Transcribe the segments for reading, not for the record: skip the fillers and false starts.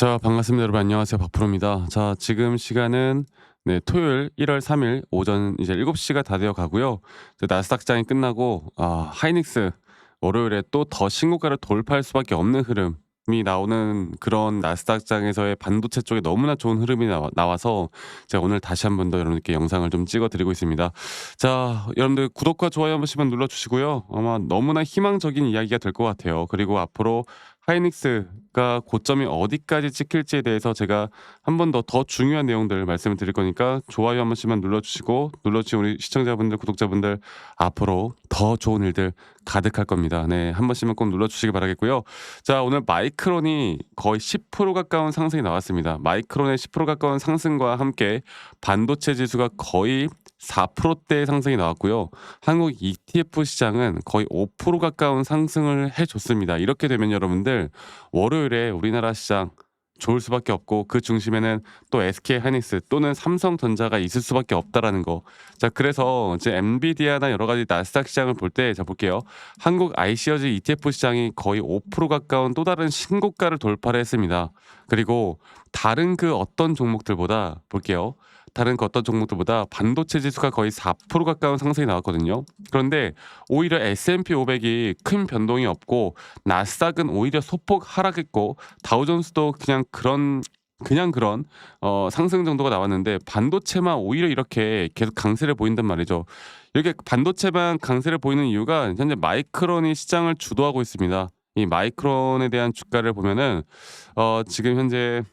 자, 반갑습니다. 여러분 안녕하세요. 박프로입니다. 자, 지금 시간은 토요일 1월 3일 오전 이제 7 시가 다 되어 가고요. 이제 나스닥장이 끝나고 하이닉스 월요일에 또 더 신고가를 돌파할 수밖에 없는 흐름이 나오는 그런 나스닥장에서의 반도체 쪽에 너무나 좋은 흐름이 나와서 제가 오늘 다시 한 번 더 여러분께 영상을 좀 찍어 드리고 있습니다. 자, 여러분들 구독과 좋아요 한 번씩만 눌러 주시고요. 아마 너무나 희망적인 이야기가 될 것 같아요. 그리고 앞으로 하이닉스가 고점이 어디까지 찍힐지에 대해서 제가 한 번 더 중요한 내용들 말씀을 드릴 거니까 좋아요 한 번씩만 눌러주시고 눌러주신 우리 시청자분들 구독자분들 앞으로 더 좋은 일들 가득할 겁니다. 네, 한 번씩만 꼭 눌러주시기 바라겠고요. 자, 오늘 마이크론이 거의 10% 가까운 상승이 나왔습니다. 마이크론의 10% 가까운 상승과 함께 반도체 지수가 거의 4%대의 상승이 나왔고요. 한국 ETF 시장은 거의 5% 가까운 상승을 해줬습니다. 이렇게 되면 여러분들 월요일에 우리나라 시장 좋을 수밖에 없고 그 중심에는 또 SK 하이닉스 또는 삼성전자가 있을 수밖에 없다라는 거. 자, 그래서 이제 엔비디아나 여러 가지 나스닥 시장을 볼 때 자 볼게요. 한국 iShares ETF 시장이 거의 5% 가까운 또 다른 신고가를 돌파를 했습니다. 그리고 다른 그 어떤 종목들보다 볼게요. 다른 그 어떤 종목들보다 반도체 지수가 거의 4% 가까운 상승이 나왔거든요. 그런데 오히려 S&P 500이 큰 변동이 없고 나스닥은 오히려 소폭 하락했고 다우존스도 그냥 그런 상승 정도가 나왔는데 반도체만 오히려 이렇게 계속 강세를 보인단 말이죠. 이렇게 반도체만 강세를 보이는 이유가 현재 마이크론이 시장을 주도하고 있습니다. 이 마이크론에 대한 주가를 보면은 지금 현재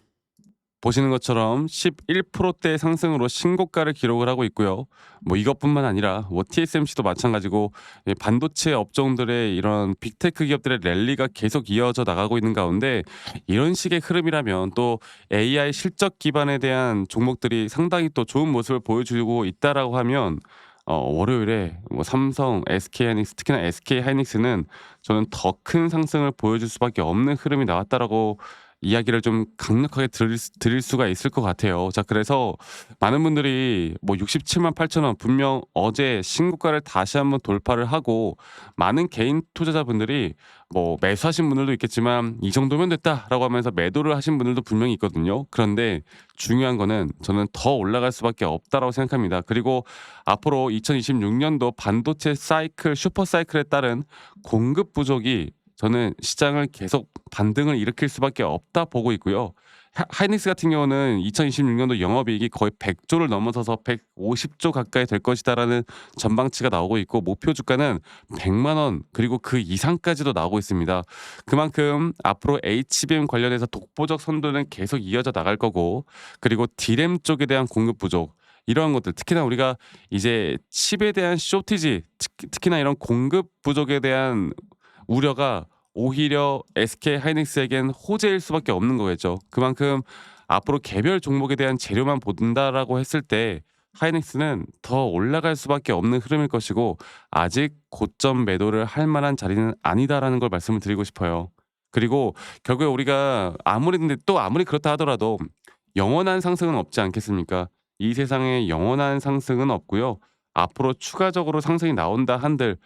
보시는 것처럼 11%대 상승으로 신고가를 기록을 하고 있고요. 뭐 이것뿐만 아니라 뭐 TSMC도 마찬가지고 반도체 업종들의 이런 빅테크 기업들의 랠리가 계속 이어져 나가고 있는 가운데 이런 식의 흐름이라면 또 AI 실적 기반에 대한 종목들이 상당히 또 좋은 모습을 보여주고 있다라고 하면 월요일에 뭐 삼성, SK 하이닉스 특히나 SK 하이닉스는 저는 더 큰 상승을 보여줄 수밖에 없는 흐름이 나왔다라고 이야기를 좀 강력하게 드릴 수가 있을 것 같아요. 자, 그래서 많은 분들이 뭐 67만 8천 원 분명 어제 신고가를 다시 한번 돌파를 하고 많은 개인 투자자분들이 뭐 매수하신 분들도 있겠지만 이 정도면 됐다라고 하면서 매도를 하신 분들도 분명히 있거든요. 그런데 중요한 거는 저는 더 올라갈 수밖에 없다라고 생각합니다. 그리고 앞으로 2026년도 반도체 사이클 슈퍼 사이클에 따른 공급 부족이 저는 시장을 계속 반등을 일으킬 수밖에 없다 보고 있고요. 하이닉스 같은 경우는 2026년도 영업이익이 거의 100조를 넘어서서 150조 가까이 될 것이다라는 전망치가 나오고 있고 목표 주가는 100만 원 그리고 그 이상까지도 나오고 있습니다. 그만큼 앞으로 HBM 관련해서 독보적 선도는 계속 이어져 나갈 거고 그리고 D램 쪽에 대한 공급 부족 이러한 것들 특히나 우리가 이제 칩에 대한 쇼티지 특히나 이런 공급 부족에 대한 우려가 오히려 SK 하이닉스에겐 호재일 수밖에 없는 거겠죠. 그만큼 앞으로 개별 종목에 대한 재료만 본다라고 했을 때 하이닉스는 더 올라갈 수밖에 없는 흐름일 것이고 아직 고점 매도를 할 만한 자리는 아니다라는 걸 말씀을 드리고 싶어요. 그리고 결국에 우리가 아무리 근데 또 아무리 그렇다 하더라도 영원한 상승은 없지 않겠습니까? 이 세상에 영원한 상승은 없고요. 앞으로 추가적으로 상승이 나온다 한들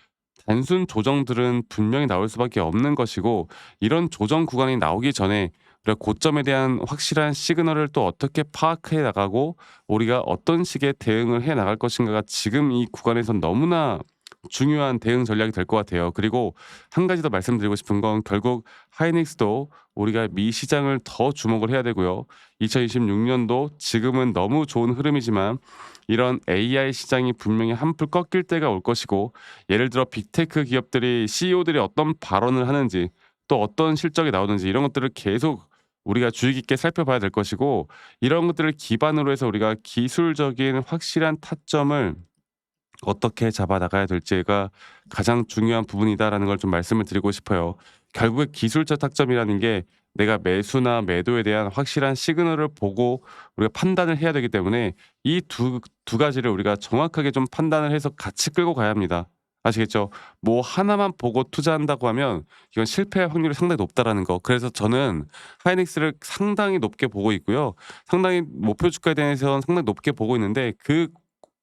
단순 조정들은 분명히 나올 수밖에 없는 것이고 이런 조정 구간이 나오기 전에 우리가 고점에 대한 확실한 시그널을 또 어떻게 파악해 나가고 우리가 어떤 식의 대응을 해 나갈 것인가가 지금 이 구간에선 너무나 중요한 대응 전략이 될 것 같아요. 그리고 한 가지 더 말씀드리고 싶은 건 결국 하이닉스도 우리가 미 시장을 더 주목을 해야 되고요. 2026년도 지금은 너무 좋은 흐름이지만 이런 AI 시장이 분명히 한풀 꺾일 때가 올 것이고 예를 들어 빅테크 기업들이 CEO들이 어떤 발언을 하는지 또 어떤 실적이 나오는지 이런 것들을 계속 우리가 주의 깊게 살펴봐야 될 것이고 이런 것들을 기반으로 해서 우리가 기술적인 확실한 타점을 어떻게 잡아 나가야 될지가 가장 중요한 부분이다라는 걸 좀 말씀을 드리고 싶어요. 결국에 기술적 타점이라는 게 내가 매수나 매도에 대한 확실한 시그널을 보고 우리가 판단을 해야 되기 때문에 이 두 가지를 우리가 정확하게 좀 판단을 해서 같이 끌고 가야 합니다. 아시겠죠? 뭐 하나만 보고 투자한다고 하면 이건 실패할 확률이 상당히 높다라는 거. 그래서 저는 하이닉스를 상당히 높게 보고 있고요. 상당히 목표 주가에 대해서는 상당히 높게 보고 있는데 그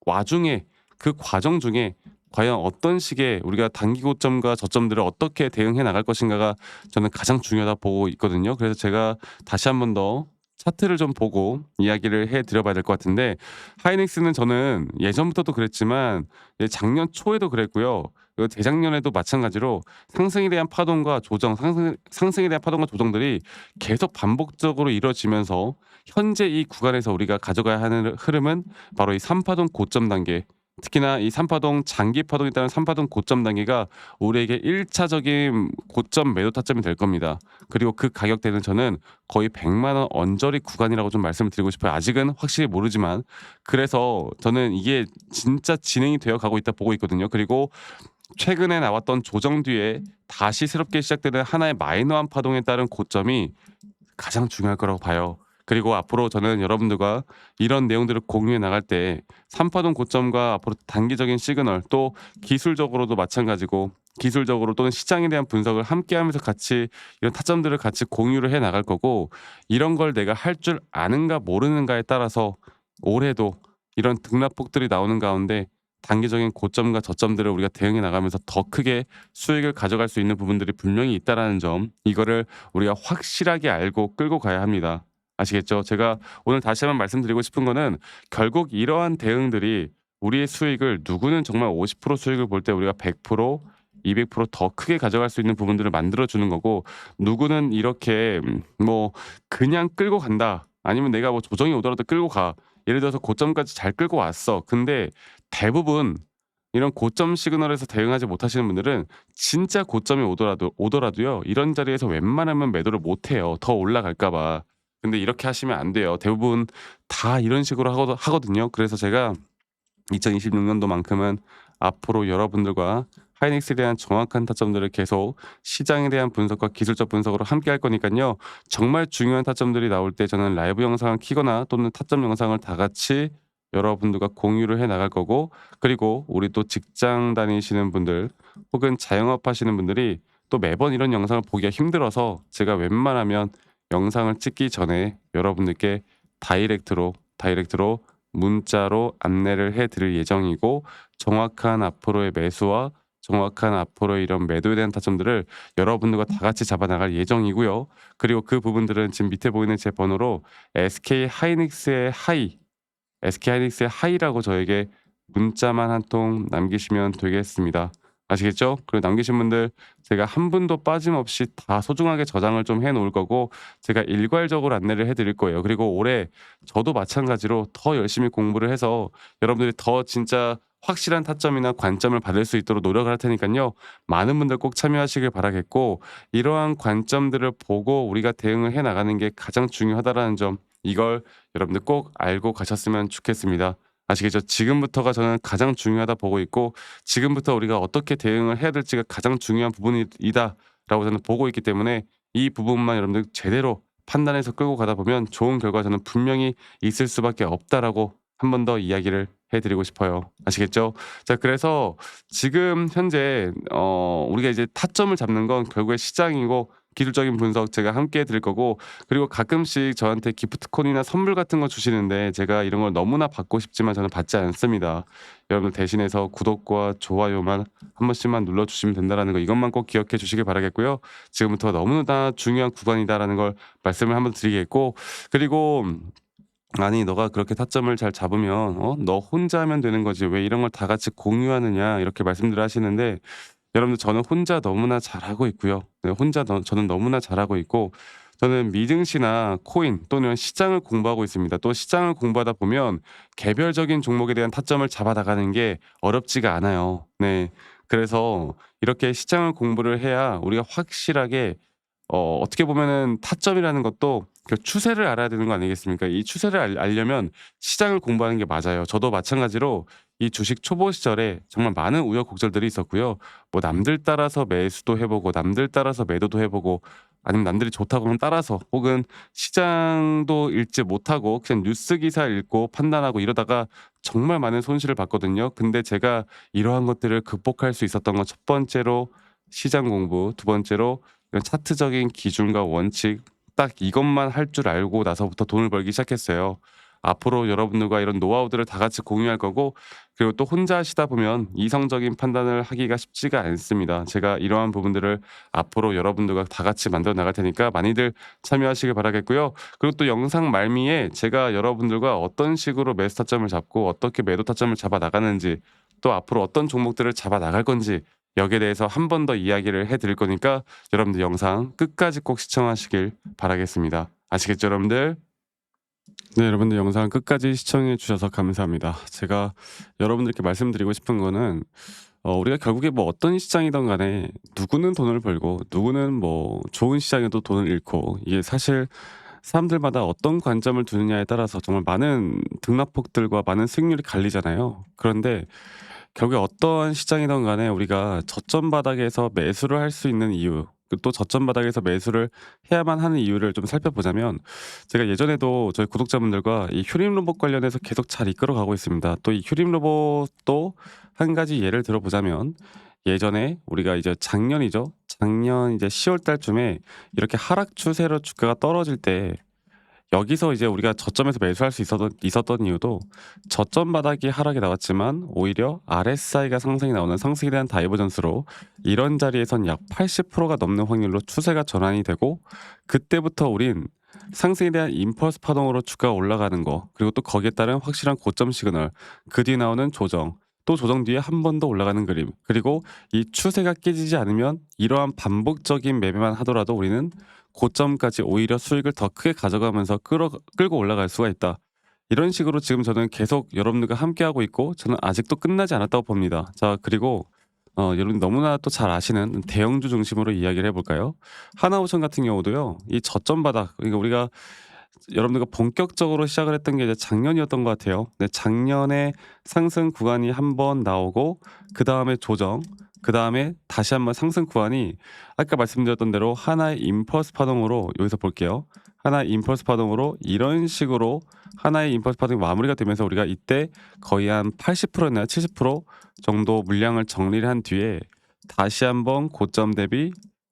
와중에 그 과정 중에 과연 어떤 식의 우리가 단기 고점과 저점들을 어떻게 대응해 나갈 것인가가 저는 가장 중요하다 보고 있거든요. 그래서 제가 다시 한번 더 차트를 좀 보고 이야기를 해 드려 봐야 될 것 같은데, 하이닉스는 저는 예전부터도 그랬지만 작년 초에도 그랬고요. 재작년에도 마찬가지로 상승에 대한 파동과 조정, 상승에 대한 파동과 조정들이 계속 반복적으로 이루어지면서 현재 이 구간에서 우리가 가져가야 하는 흐름은 바로 이 3 파동 고점 단계, 특히나 이 3 파동 장기 파동에 따른 3 파동 고점 단계가 우리에게 1 차적인 고점 매도 타점이 될 겁니다. 그리고 그 가격대는 저는 거의 100만 원 언저리 구간이라고 좀 말씀을 드리고 싶어요. 아직은 확실히 모르지만. 그래서 저는 이게 진짜 진행이 되어 가고 있다 보고 있거든요. 그리고 최근에 나왔던 조정 뒤에 다시 새롭게 시작되는 하나의 마이너한 파동에 따른 고점이 가장 중요할 거라고 봐요. 그리고 앞으로 저는 여러분들과 이런 내용들을 공유해 나갈 때 3 파동 고점과 앞으로 단기적인 시그널, 또 기술적으로도 마찬가지고, 기술적으로 또는 시장에 대한 분석을 함께 하면서 같이 이런 타점들을 같이 공유를 해 나갈 거고, 이런 걸 내가 할 줄 아는가 모르는가에 따라서 올해도 이런 등락폭들이 나오는 가운데 단기적인 고점과 저점들을 우리가 대응해 나가면서 더 크게 수익을 가져갈 수 있는 부분들이 분명히 있다라는 점, 이거를 우리가 확실하게 알고 끌고 가야 합니다. 아시겠죠? 제가 오늘 다시 한번 말씀드리고 싶은 거는, 결국 이러한 대응들이 우리의 수익을, 누구는 정말 50% 수익을 볼 때 우리가 100%, 200%더 크게 가져갈 수 있는 부분들을 만들어 주는 거고, 누구는 이렇게 뭐 그냥 끌고 간다, 아니면 내가 뭐 조정이 오더라도 끌고 가. 예를 들어서 고점까지 잘 끌고 왔어. 근데 대부분 이런 고점 시그널에서 대응하지 못하시는 분들은 진짜 고점이 오더라도요, 이런 자리에서 웬만하면 매도를 못 해요, 더 올라갈까 봐. 근데 이렇게 하시면 안 돼요. 대부분 다 이런 식으로 하거든요. 그래서 제가 2026년도만큼은 앞으로 여러분들과 하이닉스에 대한 정확한 타점들을 계속 시장에 대한 분석과 기술적 분석으로 함께 할 거니까요. 정말 중요한 타점들이 나올 때 저는 라이브 영상을 키거나 또는 타점 영상을 다 같이 여러분들과 공유를 해 나갈 거고, 그리고 우리 또 직장 다니시는 분들 혹은 자영업 하시는 분들이 또 매번 이런 영상을 보기가 힘들어서 제가 웬만하면 영상을 찍기 전에 여러분들께 다이렉트로 문자로 안내를 해 드릴 예정이고, 정확한 앞으로의 매수와 정확한 앞으로의 이런 매도에 대한 타점들을 여러분들과 다 같이 잡아 나갈 예정이고요. 그리고 그 부분들은 지금 밑에 보이는 제 번호로 SK 하이닉스의 하이라고 저에게 문자만 한 통 남기시면 되겠습니다. 아시겠죠? 그리고 남기신 분들 제가 한 분도 빠짐없이 다 소중하게 저장을 좀 해 놓을 거고, 제가 일괄적으로 안내를 해 드릴 거예요. 그리고 올해 저도 마찬가지로 더 열심히 공부를 해서 여러분들이 더 진짜 확실한 타점이나 관점을 받을 수 있도록 노력을 할 테니깐요. 많은 분들 꼭 참여하시길 바라겠고, 이러한 관점들을 보고 우리가 대응을 해 나가는 게 가장 중요하다라는 점, 이걸 여러분들 꼭 알고 가셨으면 좋겠습니다. 아시겠죠? 지금부터가 저는 가장 중요하다 보고 있고, 지금부터 우리가 어떻게 대응을 해야 될지가 가장 중요한 부분이다라고 저는 보고 있기 때문에, 이 부분만 여러분들 제대로 판단해서 끌고 가다 보면 좋은 결과 저는 분명히 있을 수밖에 없다라고 한 번 더 이야기를 해 드리고 싶어요. 아시겠죠? 자, 그래서 지금 현재 우리가 이제 타점을 잡는 건 결국에 시장이고, 기술적인 분석 제가 함께 해 드릴 거고, 그리고 가끔씩 저한테 기프트콘이나 선물 같은 거 주시는데 제가 이런 걸 너무나 받고 싶지만 저는 받지 않습니다. 여러분들 대신해서 구독과 좋아요만 한 번씩만 눌러 주시면 된다라는 거, 이것만 꼭 기억해 주시길 바라겠고요. 지금부터 너무나 중요한 구간이다라는 걸 말씀을 한번 드리겠고, 그리고 "아니 너가 그렇게 타점을 잘 잡으면 너 혼자 하면 되는 거지 왜 이런 걸 다 같이 공유하느냐." 이렇게 말씀들을 하시는데, 여러분들 저는 혼자 너무나 잘하고 있고요. 네, 저는 너무나 잘하고 있고, 저는 미증시나 코인 또는 시장을 공부하고 있습니다. 또 시장을 공부하다 보면 개별적인 종목에 대한 타점을 잡아 나가는 게 어렵지가 않아요. 네. 그래서 이렇게 시장을 공부를 해야 우리가 확실하게, 어떻게 보면은 타점이라는 것도 그 추세를 알아야 되는 거 아니겠습니까? 이 추세를 알려면 시장을 공부하는 게 맞아요. 저도 마찬가지로 이 주식 초보 시절에 정말 많은 우여곡절들이 있었고요. 뭐 남들 따라서 매수도 해 보고 남들 따라서 매도도 해 보고, 아니면 남들이 좋다고 하면 따라서, 혹은 시장도 읽지 못하고 그냥 뉴스 기사 읽고 판단하고 이러다가 정말 많은 손실을 봤거든요. 근데 제가 이러한 것들을 극복할 수 있었던 건, 첫 번째로 시장 공부, 두 번째로 이런 차트적인 기준과 원칙, 딱 이것만 할 줄 알고 나서부터 돈을 벌기 시작했어요. 앞으로 여러분들과 이런 노하우들을 다 같이 공유할 거고, 그리고 또 혼자 하시다 보면 이성적인 판단을 하기가 쉽지가 않습니다. 제가 이러한 부분들을 앞으로 여러분들과 다 같이 만들어 나갈 테니까 많이들 참여하시길 바라겠고요. 그리고 또 영상 말미에 제가 여러분들과 어떤 식으로 매수 타점을 잡고 어떻게 매도 타점을 잡아 나가는지, 또 앞으로 어떤 종목들을 잡아 나갈 건지, 여기에 대해서 한 번 더 이야기를 해 드릴 거니까 여러분들 영상 끝까지 꼭 시청하시길 바라겠습니다. 아시겠죠, 여러분들? 네, 여러분들 영상 끝까지 시청해 주셔서 감사합니다. 제가 여러분들께 말씀드리고 싶은 거는, 우리가 결국에 뭐 어떤 시장이든 간에 누구는 돈을 벌고 누구는 뭐 좋은 시장에도 돈을 잃고, 이게 사실 사람들마다 어떤 관점을 두느냐에 따라서 정말 많은 등락폭들과 많은 수익률이 갈리잖아요. 그런데 결국에 어떠한 시장이든 간에 우리가 저점 바닥에서 매수를 할 수 있는 이유, 또 저점 바닥에서 매수를 해야만 하는 이유를 좀 살펴보자면, 제가 예전에도 저희 구독자분들과 이 휴림 로봇 관련해서 계속 잘 이끌어 가고 있습니다. 또 이 휴림 로봇도 한 가지 예를 들어보자면, 예전에 우리가 이제 작년이죠. 작년 이제 10월 달쯤에 이렇게 하락 추세로 주가가 떨어질 때, 여기서 이제 우리가 저점에서 매수할 수 있었던 이유도, 저점 바닥이 하락이 나왔지만 오히려 RSI가 상승이 나오는 상승에 대한 다이버전스로 이런 자리에선 약 80%가 넘는 확률로 추세가 전환이 되고, 그때부터 우린 상승에 대한 임펄스 파동으로 주가가 올라가는 거, 그리고 또 거기에 따른 확실한 고점 시그널, 그 뒤에 나오는 조정, 또 조정 뒤에 한 번 더 올라가는 그림, 그리고 이 추세가 깨지지 않으면 이러한 반복적인 매매만 하더라도 우리는 고점까지 오히려 수익을 더 크게 가져가면서 끌고 올라갈 수가 있다. 이런 식으로 지금 저는 계속 여러분들과 함께하고 있고, 저는 아직도 끝나지 않았다고 봅니다. 자, 그리고 여러분 너무나 또 잘 아시는 대형주 중심으로 이야기를 해볼까요? 하나오션 같은 경우도요, 이 저점 바닥, 그러니까 우리가 여러분들과 본격적으로 시작을 했던 게 이제 작년이었던 것 같아요. 네, 작년에 상승 구간이 한 번 나오고, 그 다음에 조정, 그 다음에 다시 한번 상승 구간이, 아까 말씀드렸던 대로 하나의 임펄스 파동으로, 여기서 볼게요. 하나의 임펄스 파동으로 이런 식으로 하나의 임펄스 파동이 마무리가 되면서 우리가 이때 거의 한 80%나 70% 정도 물량을 정리를 한 뒤에 다시 한번 고점 대비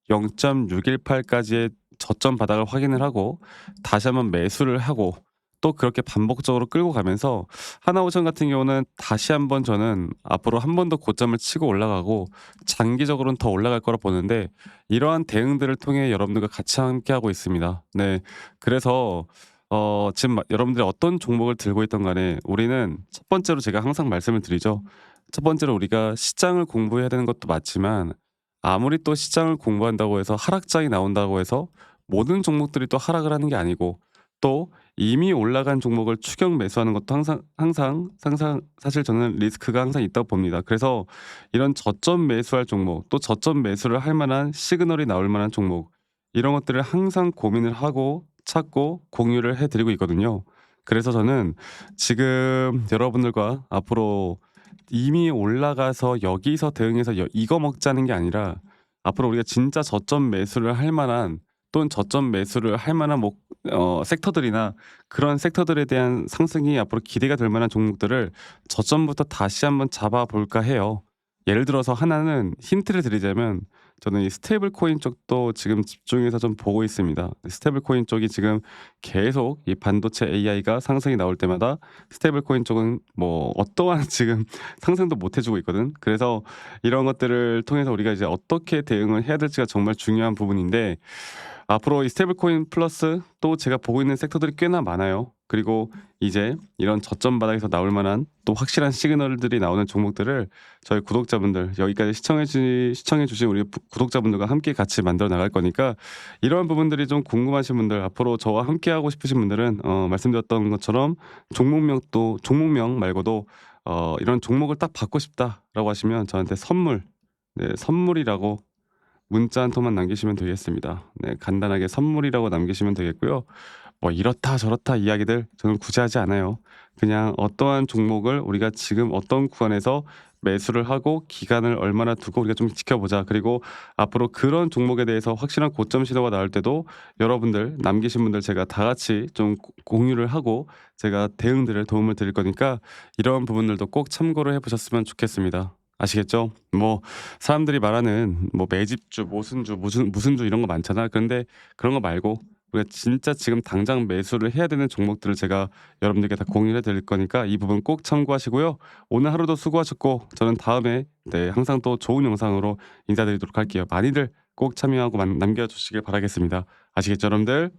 0.618까지의 저점 바닥을 확인을 하고 다시 한번 매수를 하고, 또 그렇게 반복적으로 끌고 가면서 하나오션 같은 경우는 다시 한번 저는 앞으로 한 번 더 고점을 치고 올라가고 장기적으로는 더 올라갈 거라 보는데, 이러한 대응들을 통해 여러분들과 같이 함께하고 있습니다. 네, 그래서 지금 여러분들이 어떤 종목을 들고 있던 간에 우리는 첫 번째로 제가 항상 말씀을 드리죠. 첫 번째로 우리가 시장을 공부해야 되는 것도 맞지만, 아무리 또 시장을 공부한다고 해서 하락장이 나온다고 해서 모든 종목들이 또 하락을 하는 게 아니고, 또 이미 올라간 종목을 추격 매수하는 것도 항상 사실 저는 리스크가 항상 있다고 봅니다. 그래서 이런 저점 매수할 종목, 또 저점 매수를 할 만한 시그널이 나올 만한 종목, 이런 것들을 항상 고민을 하고 찾고 공유를 해 드리고 있거든요. 그래서 저는 지금 여러분들과 앞으로 이미 올라가서 여기서 대응해서 이거 먹자는 게 아니라, 앞으로 우리가 진짜 저점 매수를 할 만한, 또는 저점 매수를 할 만한 섹터들이나 그런 섹터들에 대한 상승이 앞으로 기대가 될 만한 종목들을 저점부터 다시 한번 잡아볼까 해요. 예를 들어서 하나는 힌트를 드리자면, 저는 이 스테이블 코인 쪽도 지금 집중해서 좀 보고 있습니다. 스테이블 코인 쪽이 지금 계속 이 반도체 AI가 상승이 나올 때마다 스테이블 코인 쪽은 뭐 어떠한 지금 상승도 못 해주고 있거든. 그래서 이런 것들을 통해서 우리가 이제 어떻게 대응을 해야 될지가 정말 중요한 부분인데, 앞으로 이 스테이블 코인 플러스 또 제가 보고 있는 섹터들이 꽤나 많아요. 그리고 이제 이런 저점 바닥에서 나올 만한 또 확실한 시그널들이 나오는 종목들을 저희 구독자분들, 여기까지 시청해 주신 우리 구독자분들과 함께 같이 만들어 나갈 거니까, 이러한 부분들이 좀 궁금하신 분들, 앞으로 저와 함께 하고 싶으신 분들은 말씀드렸던 것처럼 종목명 말고도 이런 종목을 딱 받고 싶다라고 하시면 저한테 선물, 네, 선물이라고 문자 한 통만 남기시면 되겠습니다. 네, 간단하게 선물이라고 남기시면 되겠고요. 뭐 이렇다 저렇다 이야기들 저는 굳이 하지 않아요. 그냥 어떠한 종목을 우리가 지금 어떤 구간에서 매수를 하고 기간을 얼마나 두고 우리가 좀 지켜보자. 그리고 앞으로 그런 종목에 대해서 확실한 고점 시도가 나올 때도 여러분들 남기신 분들 제가 다 같이 좀 공유를 하고 제가 대응들을 도움을 드릴 거니까, 이런 부분들도 꼭 참고를 해보셨으면 좋겠습니다. 아시겠죠? 뭐 사람들이 말하는 뭐 매집주, 모순주, 무슨 주 이런 거 많잖아. 그런데 그런 거 말고 우리가 진짜 지금 당장 매수를 해야 되는 종목들을 제가 여러분들께 다 공유해 드릴 거니까 이 부분 꼭 참고하시고요. 오늘 하루도 수고하셨고 저는 다음에 네 항상 또 좋은 영상으로 인사드리도록 할게요. 많이들 꼭 참여하고 남겨 주시길 바라겠습니다. 아시겠죠, 여러분들?